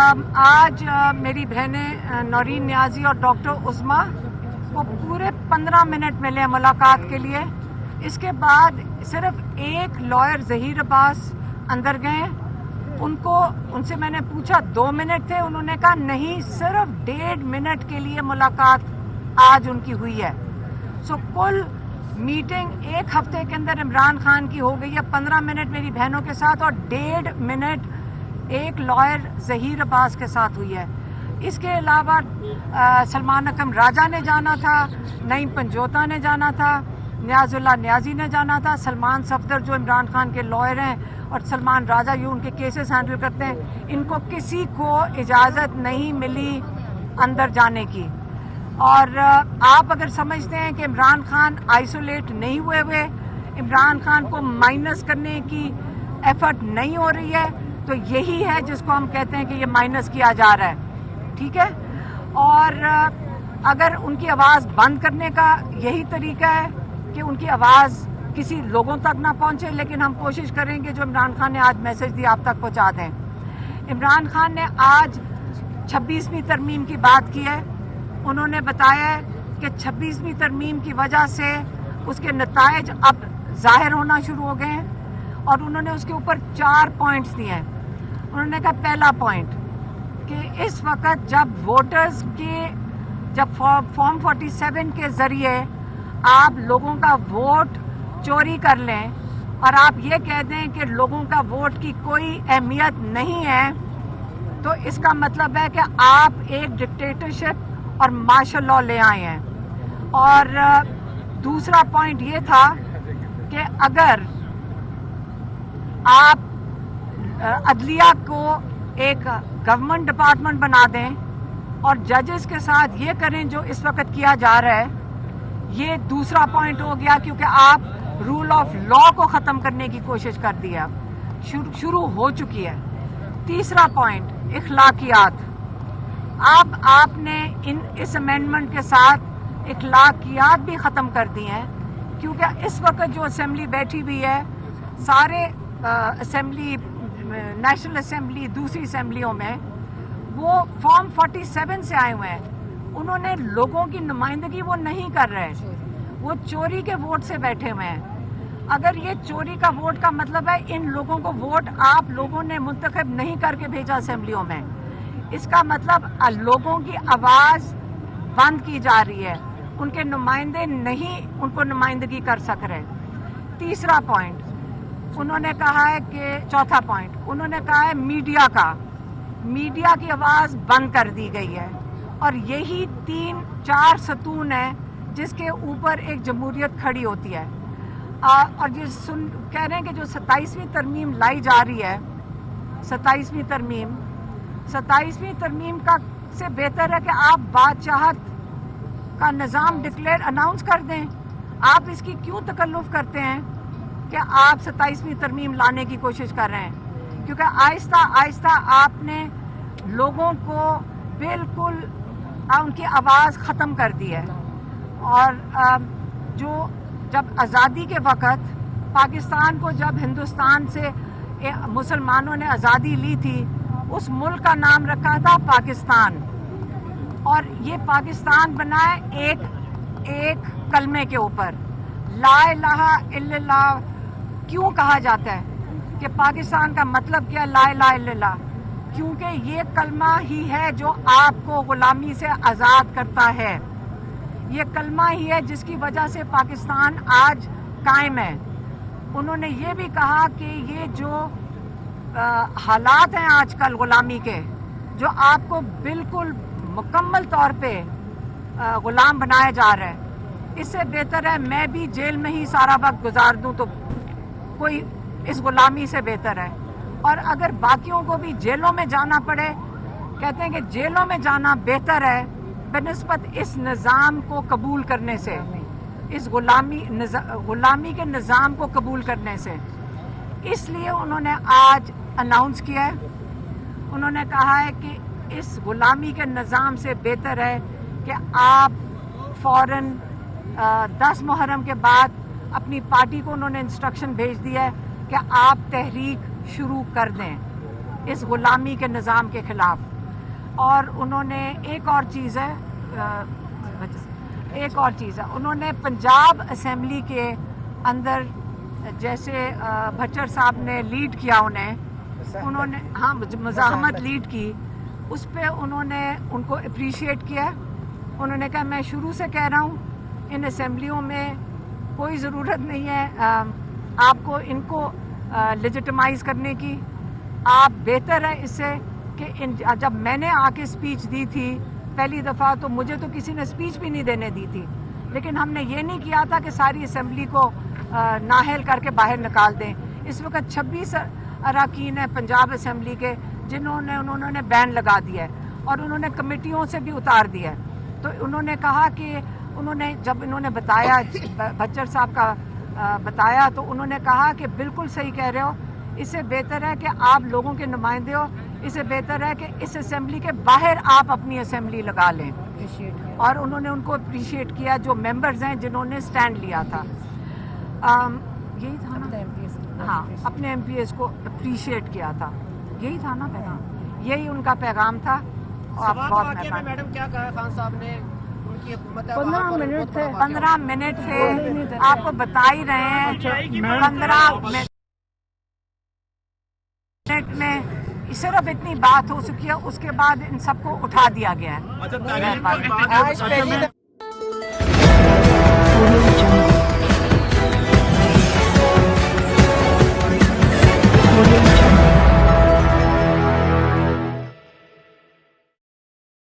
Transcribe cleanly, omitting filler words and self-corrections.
آج میری بہنیں نورین نیازی اور ڈاکٹر عظمیٰ کو پورے 15 منٹ ملے ملاقات کے لیے. اس کے بعد صرف ایک لائر ظہیر عباس اندر گئے. ان سے میں نے پوچھا 2 منٹ تھے, انہوں نے کہا نہیں, صرف 1.5 منٹ کے لیے ملاقات آج ان کی ہوئی ہے. سو کل میٹنگ 1 ہفتے کے اندر عمران خان کی ہو گئی ہے 15 منٹ میری بہنوں کے ساتھ اور 1.5 منٹ ایک لائر ظہیر عباس کے ساتھ ہوئی ہے. اس کے علاوہ سلمان اکرم راجہ نے جانا تھا, نعیم پنجوتا نے جانا تھا, نیاز اللہ نیازی نے جانا تھا, سلمان صفدر جو عمران خان کے لائر ہیں اور سلمان راجہ جو ان کے کیسز ہینڈل کرتے ہیں, ان کو کسی کو اجازت نہیں ملی اندر جانے کی. اور آپ اگر سمجھتے ہیں کہ عمران خان آئسولیٹ نہیں ہوئے, عمران خان کو مائنس کرنے کی ایفرٹ نہیں ہو رہی ہے, تو یہی ہے جس کو ہم کہتے ہیں کہ یہ مائنس کیا جا رہا ہے. ٹھیک ہے, اور اگر ان کی آواز بند کرنے کا یہی طریقہ ہے کہ ان کی آواز کسی لوگوں تک نہ پہنچے, لیکن ہم کوشش کریں گے جو عمران خان نے آج میسج دیا آپ تک پہنچا دیں. عمران خان نے آج 26ویں ترمیم کی بات کی ہے. انہوں نے بتایا ہے کہ 26ویں ترمیم کی وجہ سے اس کے نتائج اب ظاہر ہونا شروع ہو گئے ہیں, اور انہوں نے اس کے اوپر 4 پوائنٹس دیے ہیں. انہوں نے کہا پہلا پوائنٹ کہ اس وقت جب ووٹرز کے فارم 47 کے ذریعے آپ لوگوں کا ووٹ چوری کر لیں اور آپ یہ کہہ دیں کہ لوگوں کا ووٹ کی کوئی اہمیت نہیں ہے, تو اس کا مطلب ہے کہ آپ ایک ڈکٹیٹرشپ اور مارشل لاء لے آئے ہیں. اور دوسرا پوائنٹ یہ تھا کہ اگر آپ عدلیہ کو ایک گورنمنٹ ڈپارٹمنٹ بنا دیں اور ججز کے ساتھ یہ کریں جو اس وقت کیا جا رہا ہے, یہ دوسرا پوائنٹ ہو گیا, کیونکہ آپ رول آف لاء کو ختم کرنے کی کوشش کر دیا, شروع ہو چکی ہے. تیسرا پوائنٹ اخلاقیات. آپ نے اس امینڈمنٹ کے ساتھ اخلاقیات بھی ختم کر دی ہیں, کیونکہ اس وقت جو اسمبلی بیٹھی ہوئی ہے, سارے اسمبلی, نیشنل اسمبلی, دوسری اسمبلیوں میں وہ فارم 47 سے آئے ہوئے ہیں. انہوں نے لوگوں کی نمائندگی وہ نہیں کر رہے, وہ چوری کے ووٹ سے بیٹھے ہوئے ہیں. اگر یہ چوری کا ووٹ کا مطلب ہے ان لوگوں کو ووٹ آپ لوگوں نے منتخب نہیں کر کے بھیجا اسمبلیوں میں, اس کا مطلب لوگوں کی آواز بند کی جا رہی ہے, ان کے نمائندے نہیں ان کو نمائندگی کر سک رہے. تیسرا پوائنٹ انہوں نے کہا ہے کہ چوتھا پوائنٹ انہوں نے کہا ہے میڈیا کی آواز بند کر دی گئی ہے, اور یہی 3-4 ستون ہیں جس کے اوپر ایک جمہوریت کھڑی ہوتی ہے. اور جو کہہ رہے ہیں کہ جو 27ویں ترمیم لائی جا رہی ہے, 27ویں ترمیم کا سے بہتر ہے کہ آپ بادشاہت کا نظام اناؤنس کر دیں. آپ اس کی کیوں تکلف کرتے ہیں کہ آپ 27ویں ترمیم لانے کی کوشش کر رہے ہیں, کیونکہ آہستہ آہستہ آپ نے لوگوں کو بالکل ان کی آواز ختم کر دی ہے. اور جب آزادی کے وقت پاکستان کو جب ہندوستان سے مسلمانوں نے آزادی لی تھی, اس ملک کا نام رکھا تھا پاکستان, اور یہ پاکستان بنا ہے ایک کلمے کے اوپر, لا الہ الا اللہ. کیوں کہا جاتا ہے کہ پاکستان کا مطلب کیا لا الہ الا اللہ؟ کیونکہ یہ کلمہ ہی ہے جو آپ کو غلامی سے آزاد کرتا ہے, یہ کلمہ ہی ہے جس کی وجہ سے پاکستان آج قائم ہے. انہوں نے یہ بھی کہا کہ یہ جو حالات ہیں آج کل غلامی کے, جو آپ کو بالکل مکمل طور پہ غلام بنایا جا رہا ہے, اس سے بہتر ہے میں بھی جیل میں ہی سارا وقت گزار دوں, تو کوئی اس غلامی سے بہتر ہے. اور اگر باقیوں کو بھی جیلوں میں جانا پڑے, کہتے ہیں کہ جیلوں میں جانا بہتر ہے بنسبت اس نظام کو قبول کرنے سے, اس غلامی کے نظام کو قبول کرنے سے. اس لیے انہوں نے آج اناؤنس کیا ہے, انہوں نے کہا ہے کہ اس غلامی کے نظام سے بہتر ہے کہ آپ فوراً 10 محرم کے بعد اپنی پارٹی کو انہوں نے انسٹرکشن بھیج دیا ہے کہ آپ تحریک شروع کر دیں اس غلامی کے نظام کے خلاف. اور انہوں نے ایک اور چیز ہے انہوں نے پنجاب اسمبلی کے اندر جیسے بھچر صاحب نے لیڈ کیا انہوں نے ہاں مزاحمت لیڈ کی، اس پہ انہوں نے ان کو اپریشیٹ کیا. انہوں نے کہا میں شروع سے کہہ رہا ہوں ان اسمبلیوں میں کوئی ضرورت نہیں ہے آپ کو ان کو لیجیٹمائز کرنے کی. آپ بہتر ہے اس سے کہ جب میں نے آ کے اسپیچ دی تھی پہلی دفعہ تو مجھے تو کسی نے اسپیچ بھی نہیں دینے دی تھی، لیکن ہم نے یہ نہیں کیا تھا کہ ساری اسمبلی کو نااہل کر کے باہر نکال دیں. اس وقت 26 اراکین ہیں پنجاب اسمبلی کے انہوں نے بین لگا دیا ہے اور انہوں نے کمیٹیوں سے بھی اتار دیا ہے. تو انہوں نے کہا کہ جب انہوں نے بتایا بچر صاحب کا بتایا تو انہوں نے کہا کہ بالکل صحیح کہہ رہے ہو، اس سے بہتر ہے کہ آپ لوگوں کے نمائندے ہو، اس سے بہتر ہے کہ اس اسمبلی کے باہر آپ اپنی اسمبلی لگا لیں. اور انہوں نے ان کو اپریشیٹ کیا جو ممبرز ہیں جنہوں نے سٹینڈ لیا تھا. یہی تھا نا، ہاں اپنے ایم پی ایس کو اپریشیٹ کیا تھا، یہی تھا نا پیغام، یہی ان کا پیغام تھا. میڈم کیا کہا خان صاحب نے؟ 15 منٹ سے آپ کو بتا ہی رہے ہیں. 15 منٹ میں صرف اتنی بات ہو چکی ہے، اس کے بعد ان سب کو اٹھا دیا گیا ہے.